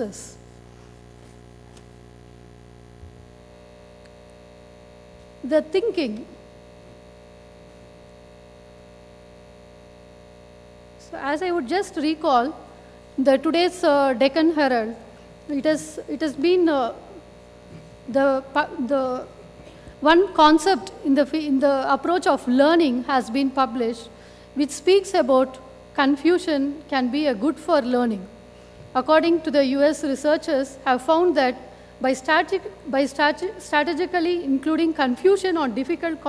success. The thinking. So as I would just recall, today's Deccan Herald, it has been the one concept in the approach of learning has been published, which speaks about confusion can be a good for learning. According to the US, researchers have found that by strategically including confusion on difficult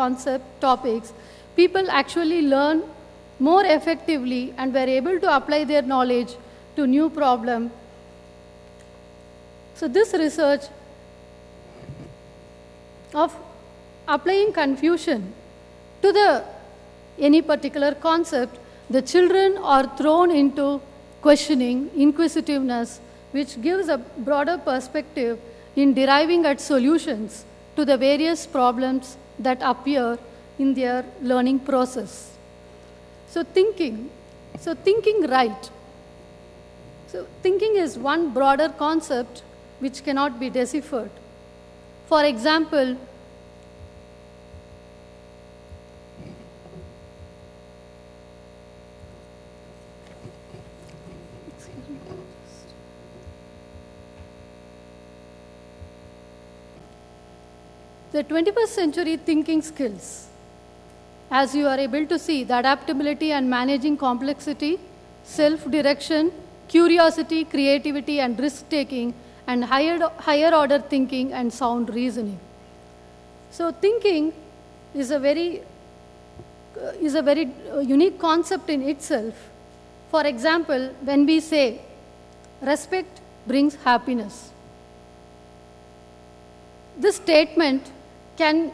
topics, people actually learn more effectively and were able to apply their knowledge to new problems. So this research of applying confusion to any particular concept, the children are thrown into questioning, inquisitiveness, which gives a broader perspective in deriving at solutions to the various problems that appear in their learning process. So thinking right. So thinking is one broader concept which cannot be deciphered. For example, the 21st century thinking skills. As you are able to see, the adaptability and managing complexity, self-direction, curiosity, creativity, and risk-taking, and higher order thinking and sound reasoning. So thinking is a very unique concept in itself. For example, when we say respect brings happiness, this statement can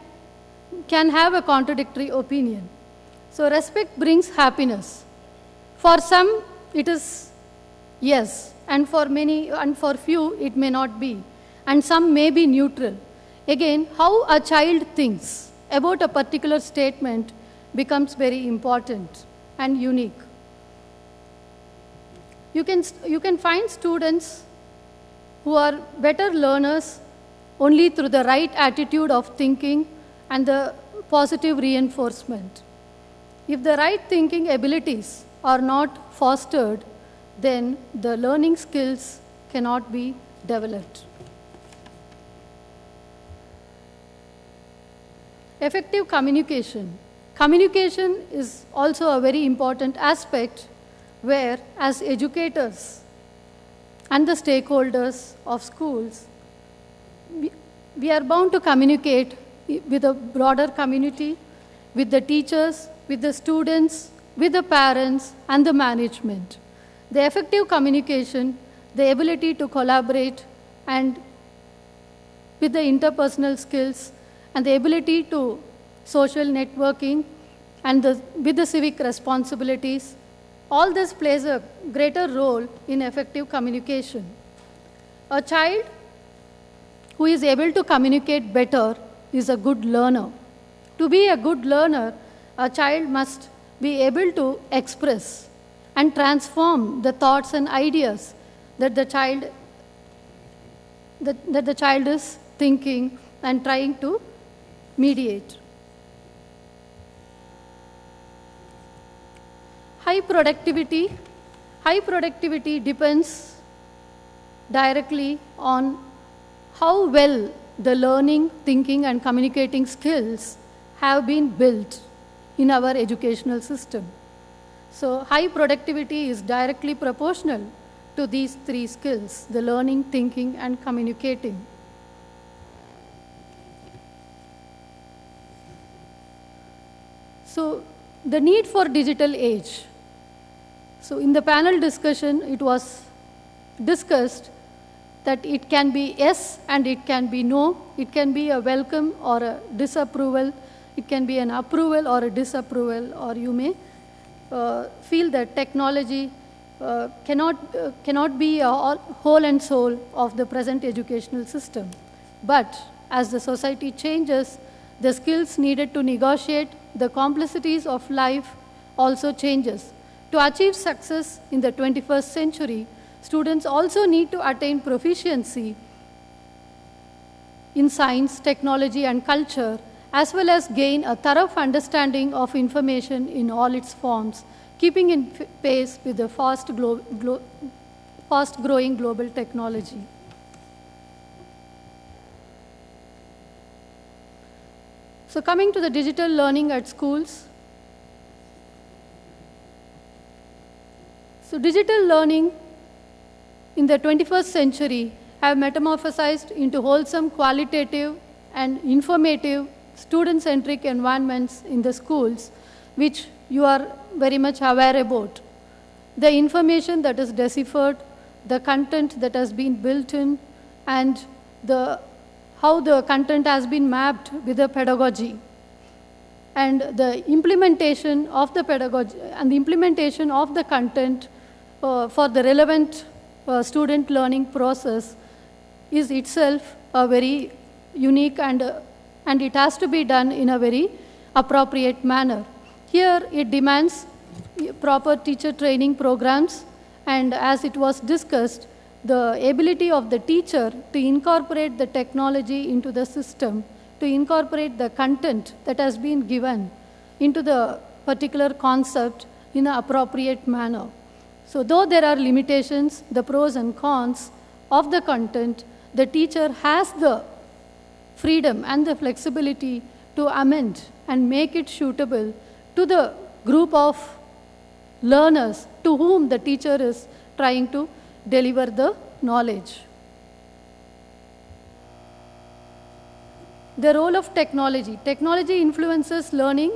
have a contradictory opinion. So respect brings happiness. For some, it is yes, and for few, it may not be, and some may be neutral. Again, how a child thinks about a particular statement becomes very important and unique. You can find students who are better learners only through the right attitude of thinking and the positive reinforcement. If the right thinking abilities are not fostered, then the learning skills cannot be developed. Effective communication. Communication is also a very important aspect where, as educators and the stakeholders of schools, we are bound to communicate with a broader community, with the teachers, with the students, with the parents, and the management. The effective communication, the ability to collaborate, and with the interpersonal skills, and the ability to social networking, and with the civic responsibilities, all this plays a greater role in effective communication. A child who is able to communicate better is a good learner. To be a good learner, a child must be able to express and transform the thoughts and ideas that the child is thinking and trying to mediate. High productivity depends directly on how well the learning, thinking, and communicating skills have been built in our educational system. So high productivity is directly proportional to these three skills: the learning, thinking, and communicating. So the need for digital age. So in the panel discussion, it was discussed that it can be yes and it can be no. It can be a welcome or a disapproval. It can be an approval or a disapproval, or you may feel that technology cannot be a whole and soul of the present educational system. But as the society changes, the skills needed to negotiate the complexities of life also changes. To achieve success in the 21st century, students also need to attain proficiency in science, technology, and culture, as well as gain a thorough understanding of information in all its forms, keeping in pace with the fast-growing global technology. So coming to the digital learning at schools. So digital learning in the 21st century have metamorphosized into wholesome, qualitative, and informative, student-centric environments in the schools, which you are very much aware about. The information that is deciphered, the content that has been built in, and how the content has been mapped with the pedagogy. And the implementation of the pedagogy and the implementation of the content for the relevant student learning process is itself a very unique and it has to be done in a very appropriate manner. Here it demands proper teacher training programs, and as it was discussed, the ability of the teacher to incorporate the technology into the system, to incorporate the content that has been given into the particular concept in an appropriate manner. So though there are limitations, the pros and cons of the content, the teacher has the freedom and the flexibility to amend and make it suitable to the group of learners to whom the teacher is trying to deliver the knowledge. The role of technology. Technology influences learning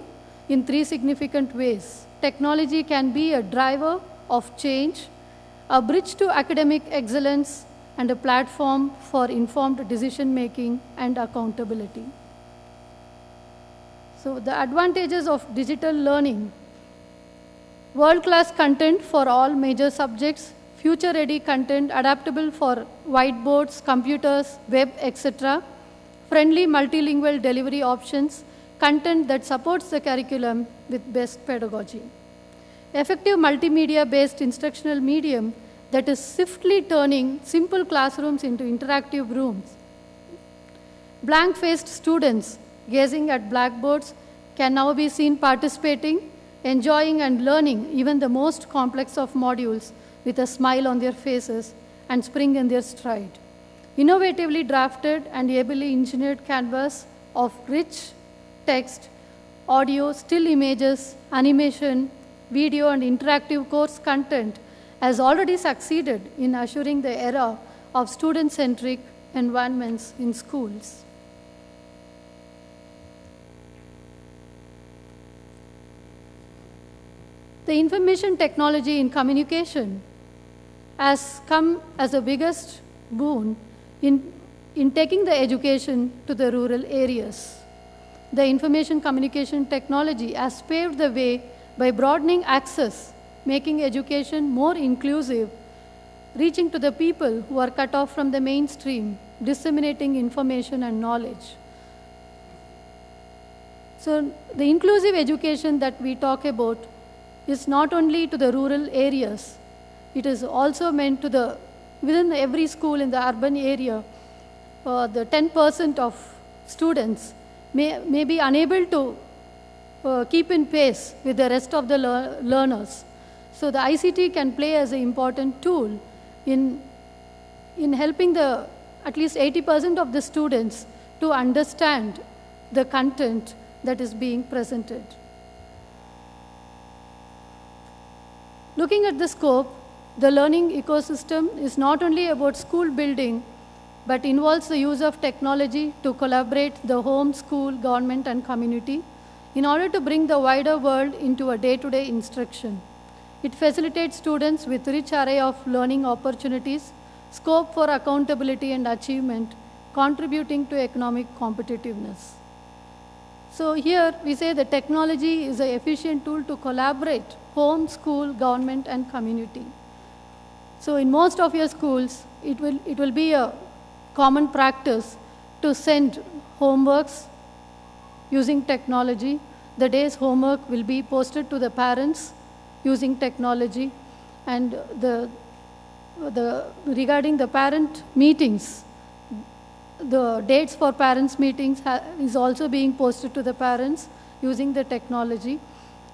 in three significant ways. Technology can be a driver of change, a bridge to academic excellence, and a platform for informed decision-making and accountability. So the advantages of digital learning: world-class content for all major subjects, future-ready content adaptable for whiteboards, computers, web, etc., friendly multilingual delivery options, content that supports the curriculum with best pedagogy. Effective multimedia-based instructional medium that is swiftly turning simple classrooms into interactive rooms. Blank-faced students gazing at blackboards can now be seen participating, enjoying and learning even the most complex of modules with a smile on their faces and spring in their stride. Innovatively drafted and ably engineered canvas of rich text, audio, still images, animation, video and interactive course content has already succeeded in assuring the era of student-centric environments in schools. The information technology in communication has come as the biggest boon in taking the education to the rural areas. The information communication technology has paved the way by broadening access, making education more inclusive, reaching to the people who are cut off from the mainstream, disseminating information and knowledge. So the inclusive education that we talk about is not only to the rural areas, it is also meant to within every school in the urban area, the 10% of students may be unable to keep in pace with the rest of the learners. So the ICT can play as an important tool in helping at least 80% of the students to understand the content that is being presented. Looking at the scope, the learning ecosystem is not only about school building, but involves the use of technology to collaborate the home, school, government, and community in order to bring the wider world into a day-to-day instruction. It facilitates students with rich array of learning opportunities, scope for accountability and achievement, contributing to economic competitiveness. So here we say that technology is an efficient tool to collaborate home, school, government, and community. So in most of your schools, it will be a common practice to send homeworks using technology. The day's homework will be posted to the parents using technology, and the regarding the parent meetings, the dates for parents meetings is also being posted to the parents using the technology,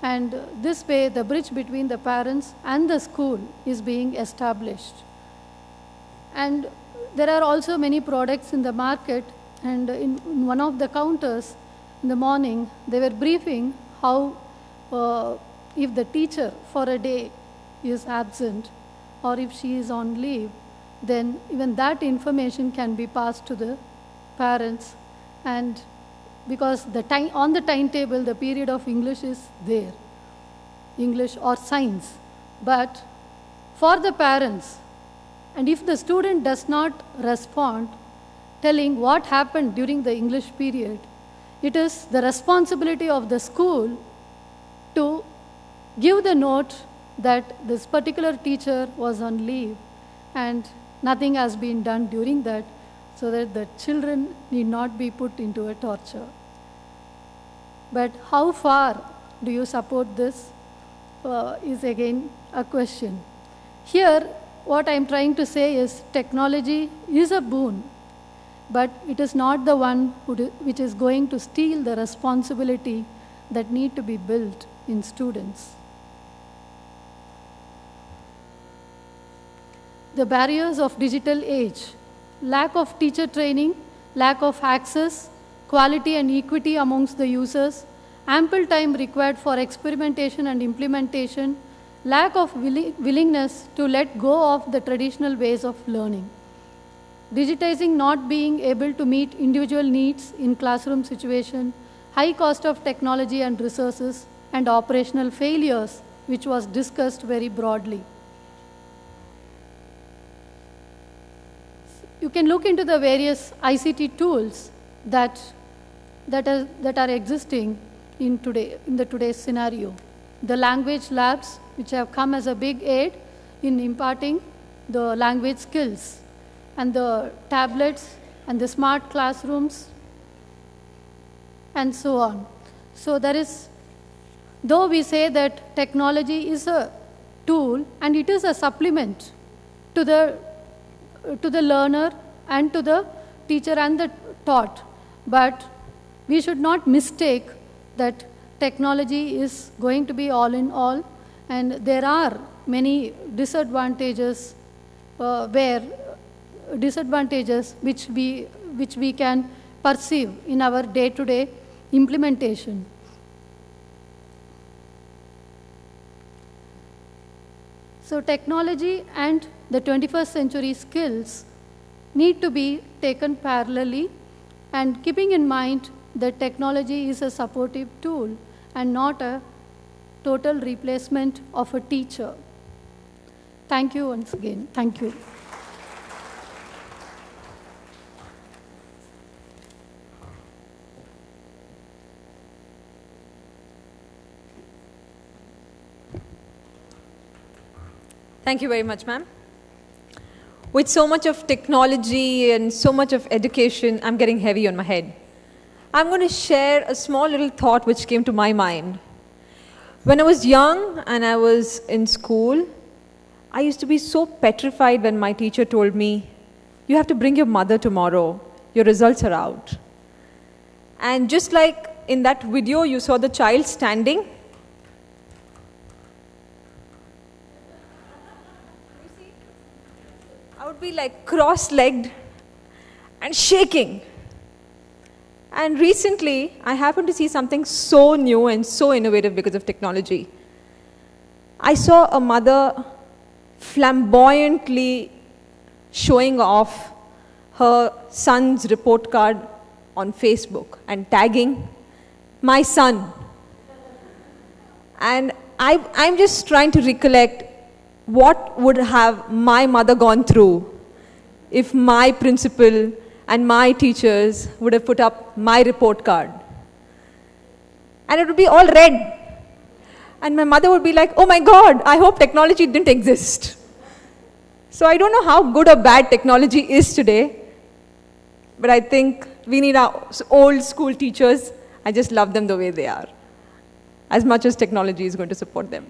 and this way the bridge between the parents and the school is being established. And there are also many products in the market, and in one of the counters in the morning they were briefing how if the teacher for a day is absent or if she is on leave, then even that information can be passed to the parents. And because on the timetable the period of English is there, English or science, but for the parents, and if the student does not respond telling what happened during the English period, it is the responsibility of the school to give the note that this particular teacher was on leave and nothing has been done during that, so that the children need not be put into a torture. But how far do you support this is again a question. Here, what I am trying to say is technology is a boon, but it is not the one which is going to steal the responsibility that need to be built in students. The barriers of digital age, lack of teacher training, lack of access, quality and equity amongst the users, ample time required for experimentation and implementation, lack of willingness to let go of the traditional ways of learning. Digitizing not being able to meet individual needs in classroom situation, high cost of technology and resources, and operational failures, which was discussed very broadly. You can look into the various ICT tools that are existing in today's scenario. The language labs, which have come as a big aid in imparting the language skills, and the tablets and the smart classrooms, and so on. So there is, though we say that technology is a tool and it is a supplement to the learner and to the teacher and the taught, but we should not mistake that technology is going to be all in all, and there are many disadvantages which we can perceive in our day-to-day implementation. So technology and the 21st century skills need to be taken parallelly, and keeping in mind that technology is a supportive tool and not a total replacement of a teacher. Thank you once again. Thank you. Thank you very much, ma'am. With so much of technology and so much of education, I'm getting heavy on my head. I'm going to share a small little thought which came to my mind. When I was young and I was in school, I used to be so petrified when my teacher told me, "You have to bring your mother tomorrow, your results are out." And just like in that video, you saw the child standing. I would be like cross-legged and shaking. And recently, I happened to see something so new and so innovative because of technology. I saw a mother flamboyantly showing off her son's report card on Facebook and tagging my son. And I'm just trying to recollect what would have my mother gone through if my principal and my teachers would have put up my report card. And it would be all red. And my mother would be like, "Oh my God, I hope technology didn't exist." So I don't know how good or bad technology is today, but I think we need our old school teachers. I just love them the way they are, as much as technology is going to support them.